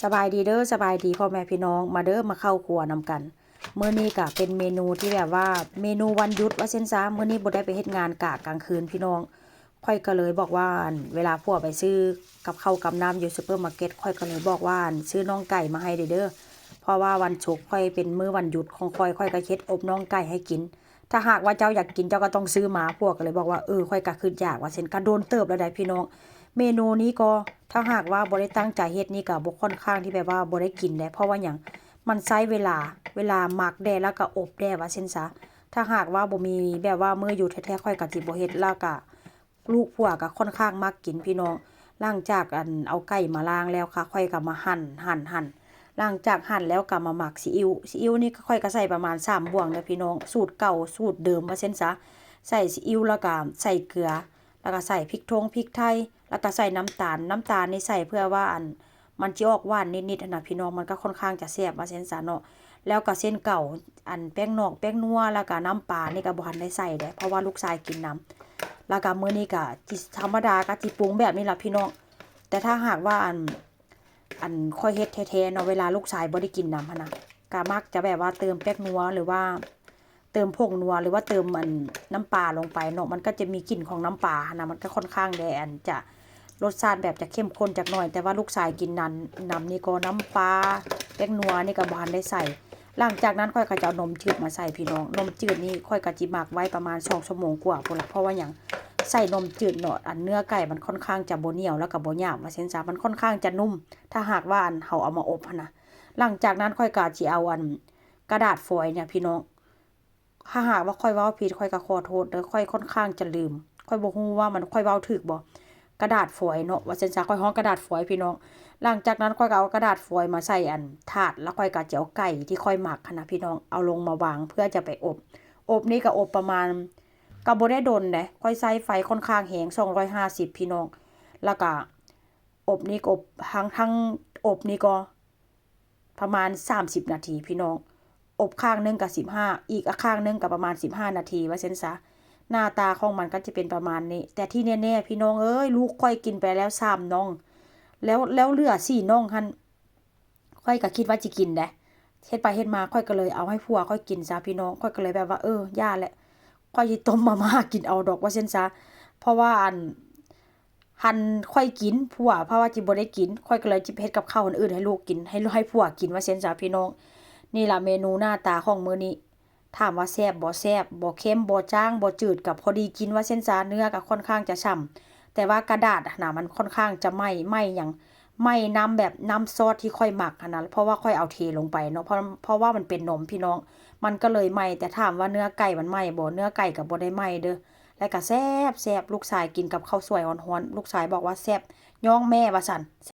สบายดีเด้อสบายดีพ่อแม่พี่น้องมาเด้อมาเข้าครัวนำกันมื้อนี้ก็เป็นเมนูที่แบบว่าเมนูวันหยุดว่าเช่นซะมื้อนี้บ่ได้ไปเฮ็ดงานกะกลางคืนพี่น้องค่อยก็เลยบอกว่าเวลาพวกไปซื้อกับข้าวกับน้ำอยู่ซุปเปอร์มาร์เก็ตค่อยก็เลยบอกว่าซื้อน่องไก่มาให้เด้อเพราะว่าวันศุกร์ค่อยเป็นมื้อวันหยุดของค่อยก็เฮ็ดอบน่องไก่ให้กินถ้าหากว่าเจ้าอยากกินเจ้าก็ต้องซื้อมาพวกก็เลยบอกว่าค่อยก็คืออยากว่าเช่นก็โดนเติบแล้วได้พี่น้อง เมนูนี้ก็ถ้าหากว่าบ่ได้ตั้งใจเฮ็ดนี่ก็บ่ค่อนข้างที่แบบว่าบ่ได้กินแหละเพราะว่าหยังมันใช้เวลาหมักแด่แล้วก็อบแด่ว่าเช่นซะถ้าหากว่าบ่มีแบบว่ามื้ออยู่แท้ๆค่อยก็สิบ่เฮ็ดแล้วก็ลูกผัวก็ค่อนข้างมักกินพี่น้องหลังจากเอาไก่มาล้างแล้วค่ะค่อยก็มาหั่นหลังจากหั่นแล้วก็มาหมักซีอิ๊วนี่ค่อยก็ใส่ประมาณ3บ่วงเด้อพี่น้องสูตรเก่าสูตรเดิมว่าเช่นซะใส่ซีอิ๊วแล้วก็ใส่เกลือแล้วก็ใส่พริกไทย แล้วก็ใส่น้ำตาลนี่ใส่เพื่อว่ามันจะออกหวานนิดๆนะพี่น้องมันก็ค่อนข้างจะแซ่บว่าเส้นซะเนาะแล้วก็เส้นเก่าแป้งนอกแป้งนัวแล้วก็น้ำปลานี่ก็บ่ทันได้ใส่เด้เพราะว่าลูกชายกินน้ำแล้วก็มื้อนี้ก็ธรรมดาก็สิปรุงแบบนี้ล่ะพี่น้องแต่ถ้าหากว่าค่อยเฮ็ดแท้ๆเนาะเวลาลูกชายบ่ได้กินน้ำหั่นน่ะก็มักจะแบบว่าเติมแป้งนัวหรือว่าเติมผงนัวหรือว่าเติมน้ำปลาลงไปเนาะมันก็จะมีกลิ่นของน้ำปลานะมันก็ค่อนข้างแดจะรสชาติแบบจะเข้มข้นจักหน่อยแต่ว่าลูกชายกินน้ำนี่ก็น้ำปลาแป้งนัวนี่ก็บ่ทันได้ใส่หลังจากนั้นค่อยก็จะเอานมจืดมาใส่พี่น้องนมจืดนี่ค่อยก็จิหมักไว้ประมาณ2ชั่วโมงกว่าพุ่นล่ะเพราะว่าหยังใส่นมจืดเนาะเนื้อไก่มันค่อนข้างจะบ่เหนียวแล้วก็บ่หยาบว่าเช่นซะมันค่อนข้างจะนุ่มถ้าหากว่าเฮาเอามาอบหั่นน่ะหลังจากนั้นค่อยก็สิเอากระดาษฟอยล์เนี่ยพี่น้องถ้าหากว่าค่อยเว้าผิดค่อยก็ขอโทษเด้อค่อยค่อนข้างจะลืมค่อยบ่ฮู้ว่ามันค่อยเว้าถูกบ่ กระดาษฟอยล์เนาะว่าเซนซาค่อยฮ้องกระดาษฟอยล์พี่น้องหลังจากนั้นค่อยก็เอากระดาษฟอยล์มาใส่ถาดแล้วค่อยก็จะเอาไก่ที่ค่อยหมักนะพี่น้องเอาลงมาวางเพื่อจะไปอบนี่ก็อบประมาณก็บ่ได้ดนเด้ค่อยใช้ไฟค่อนข้างแรง250พี่น้องแล้วก็อบนี่ก็อบทั้งอบนี่ก็ประมาณ30นาทีพี่น้องอบข้างนึงก็15อีกข้างนึงก็ประมาณ15นาทีว่าเซนซา หน้าตาของมันก็จะเป็นประมาณนี้แต่ที่แน่ๆพี่น้องเอ้ยลูกค่อยกินไปแล้ว3น่องแล้วเหลือ4น่องหั่นค่อยก็คิดว่าสิกินเด้เฮ็ดไปเฮ็ดมาค่อยก็เลยเอาให้ผัวค่อยกินซะพี่น้องค่อยก็เลยแบบว่าย่าแหละค่อยสิต้มมาม่ากินเอาดอกว่าซั่นซะเพราะว่าหั่นค่อยกินผัวเพราะว่าจิบ่ได้กินค่อยก็เลยจิเฮ็ดกับข้าวอื่นๆให้ลูกกินให้ผัวกินว่าซั่นซะพี่น้องนี่ล่ะเมนูหน้าตาของมื้อนี้ ถามว่าแซ่บบ่แซ่บบ่เค็มบ่จางบ่จืดกับพอดีกินว่าเส้นซาเนื้อก็ค่อนข้างจะฉ่ำแต่ว่ากระดาษน่ะมันค่อนข้างจะไหม้หยังไหม้น้ำแบบน้ำซอสที่ค่อยหมักนะเพราะว่าค่อยเอาเทลงไปเนาะเพราะว่ามันเป็นนมพี่น้องมันก็เลยไหม้แต่ถามว่าเนื้อไก่มันไหม้บ่เนื้อไก่ก็บ่ได้ไหม้เด้อแล้วก็แซ่บลูกชายกินกับข้าวสวยร้อนๆลูกชายบอกว่าแซ่บย่องแม่ว่าซั่นแ